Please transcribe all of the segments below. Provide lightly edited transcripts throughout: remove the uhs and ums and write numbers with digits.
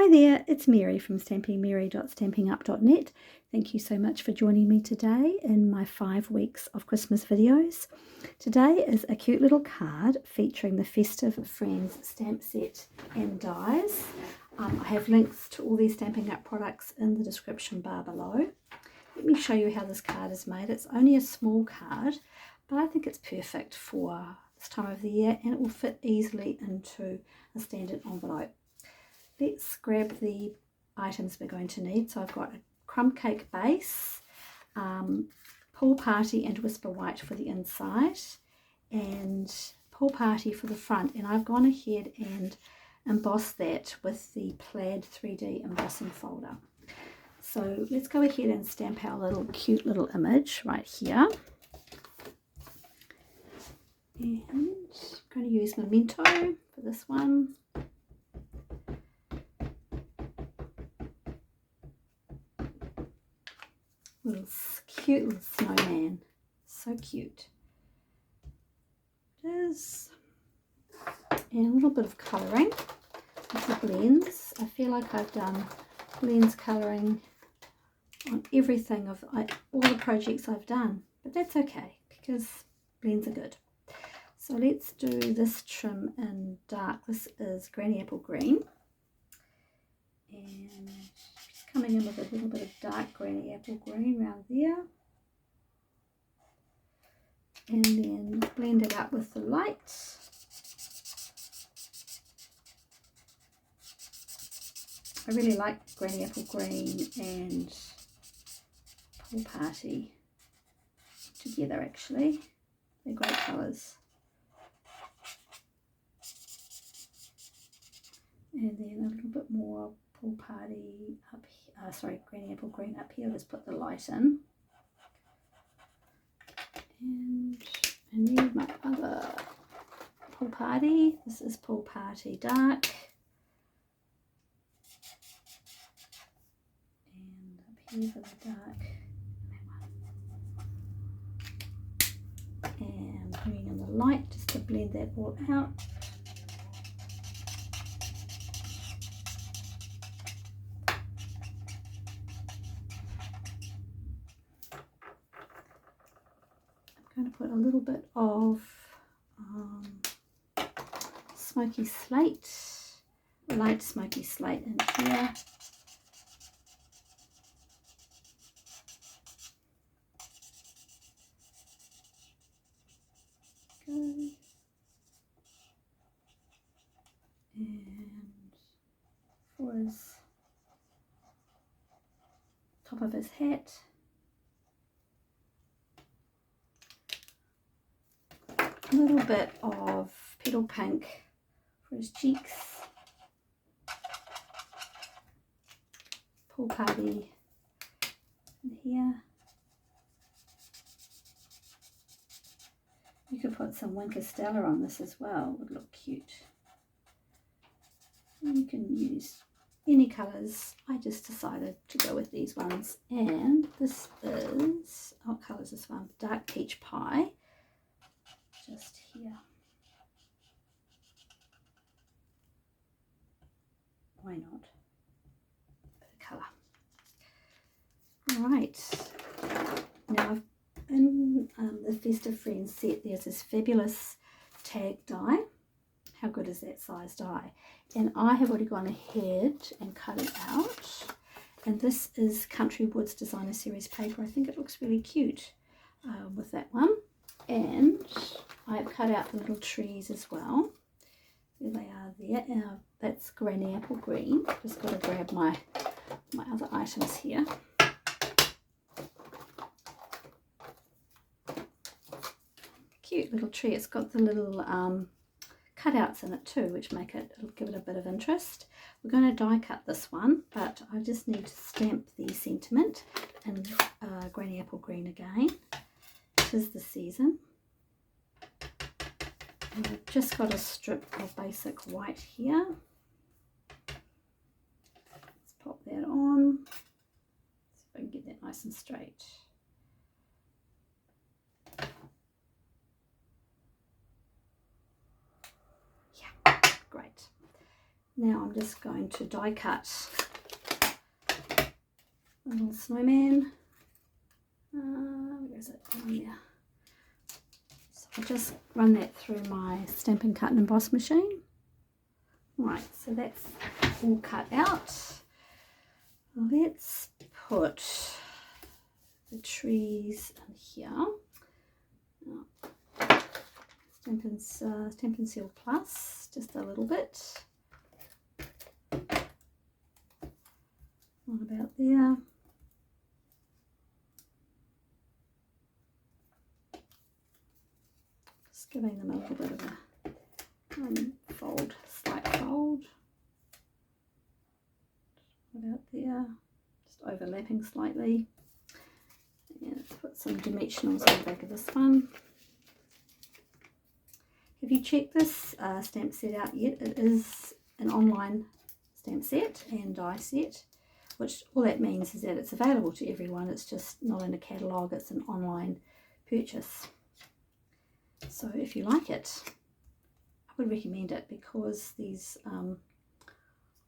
Hi there, it's Mary from stampingmary.stampingup.net. Thank you so much for joining me today in my 5 weeks of Christmas videos. Today is a cute little card featuring the Festive Friends stamp set and dies. I have links to all these Stampin' Up products in the description bar below. Let me show you how this card is made. It's only a small card, but I think it's perfect for this time of the year and it will fit easily into a standard envelope. Let's grab the items we're going to need. So I've got a crumb cake base, Pool Party and Whisper White for the inside, and Pool Party for the front. And I've gone ahead and embossed that with the plaid 3D embossing folder. So let's go ahead and stamp our cute little image right here. And I'm going to use Memento for this one. Cute little snowman, so cute it is. And a little bit of colouring with the blends. I feel like I've done blends colouring on everything of all the projects I've done, but that's okay because blends are good. So let's do this trim in dark. This is Granny Apple Green, and just coming in with a little bit of dark Granny Apple Green around there. And then blend it up with the light. I really like Granny Apple Green and Pool Party together actually. They're great colours. And then a little bit more Pool Party up here, Granny Apple Green up here. Let's put the light in. And I need my other Pool Party. This is Pool Party Dark. And up here for the dark, that one. And bringing in the light just to blend that all out. I'm going to put a little bit of smoky slate, light smoky slate in here. Go. And for his top of his hat, a little bit of petal pink for his cheeks, Pool Party in here. You could put some Winker Stella on this as well, it would look cute. And you can use any colours. I just decided to go with these ones, and this is, what colour is this one? Dark Peach Pie, just here. Why not? Bit of colour. Alright, now in the Festive Friends set there's this fabulous tag die. How good is that size die? And I have already gone ahead and cut it out. And this is Country Woods Designer Series paper. I think it looks really cute with that one. And I've cut out the little trees as well. There they are there. That's Granny Apple Green. Just got to grab my other items here. Cute little tree. It's got the little cutouts in it too, which make it, it'll give it a bit of interest. We're going to die cut this one, but I just need to stamp the sentiment in Granny Apple Green again. It is the season. And I've just got a strip of basic white here. Let's pop that on. See if I can get that nice and straight. Yeah, great. Now I'm just going to die cut a little snowman. Where is it? Oh, yeah. So I'll just run that through my Stampin' Cut and Emboss machine. Right, so that's all cut out. Let's put the trees in here. Stampin' Seal Plus, just a little bit. What about there? Just giving them a little bit of a fold, slight fold. What about there? Just overlapping slightly. And let's put some dimensionals on the back of this one. Have you checked this stamp set out yet? It is an online stamp set and die set, which all that means is that it's available to everyone. It's just not in a catalogue, it's an online purchase. So if you like it, I would recommend it, because these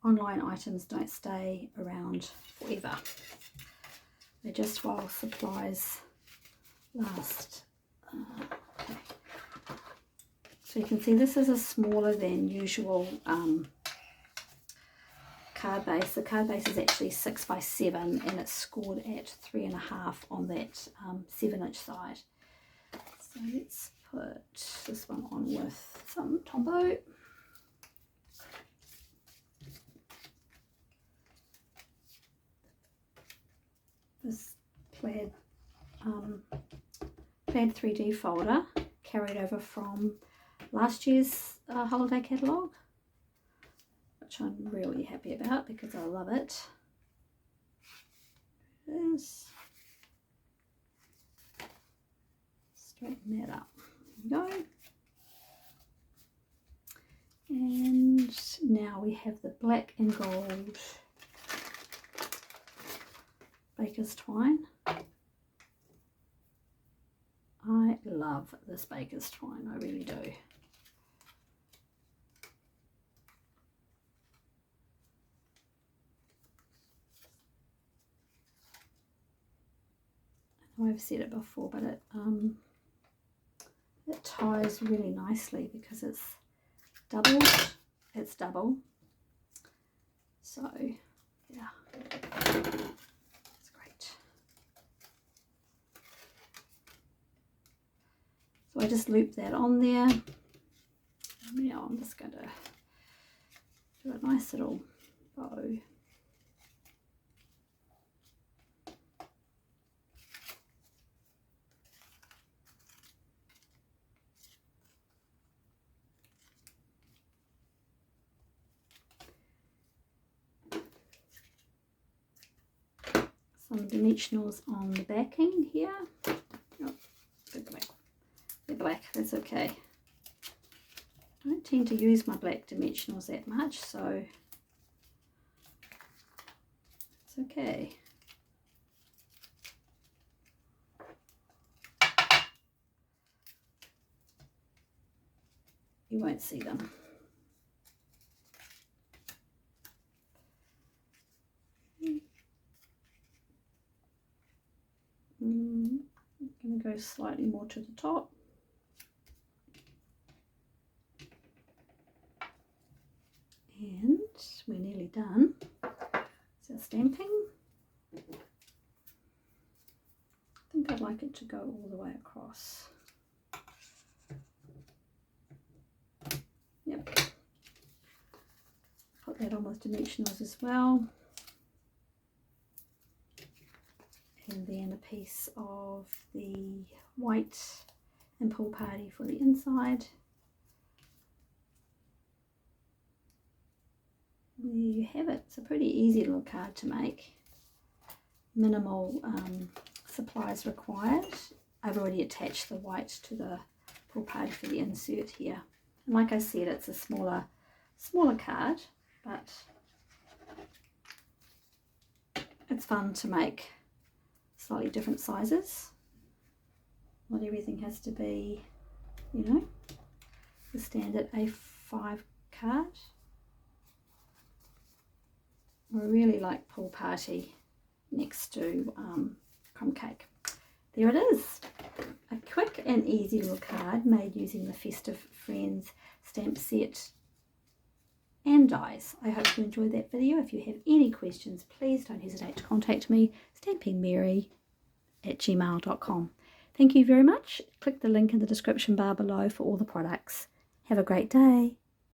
online items don't stay around forever. They're just while supplies last. Okay. So you can see this is a smaller than usual card base. The card base is actually 6 by 7 and it's scored at 3.5 on that 7-inch side. So let's put this one on with some Tombow. This plaid 3D folder carried over from last year's holiday catalogue, which I'm really happy about because I love it. Yes. Straighten that up. There we go. And now we have the black and gold baker's twine. I love this baker's twine, I really do. I know I've said it before, but it ties really nicely because it's doubled. It's double. So yeah, it's great. So I just loop that on there. Now I'm just going to do a nice little bow. Some dimensionals on the backing here. Oh, they're black, that's okay. I don't tend to use my black dimensionals that much, so it's okay. You won't see them. I'm going to go slightly more to the top. And we're nearly done. So stamping. I think I'd like it to go all the way across. Yep. Put that on with dimensionals as well. And then a piece of the white and Pool Party for the inside. There you have it. It's a pretty easy little card to make. Minimal supplies required. I've already attached the white to the Pool Party for the insert here. And like I said, it's a smaller card, but it's fun to make slightly different sizes. Not everything has to be, you know, the standard A5 card. I really like pool party next to crumb cake. There it is. A quick and easy little card made using the Festive Friends stamp set and dies. I hope you enjoyed that video. If you have any questions, please don't hesitate to contact me, stampingmary@gmail.com. Thank you very much. Click the link in the description bar below for all the products. Have a great day.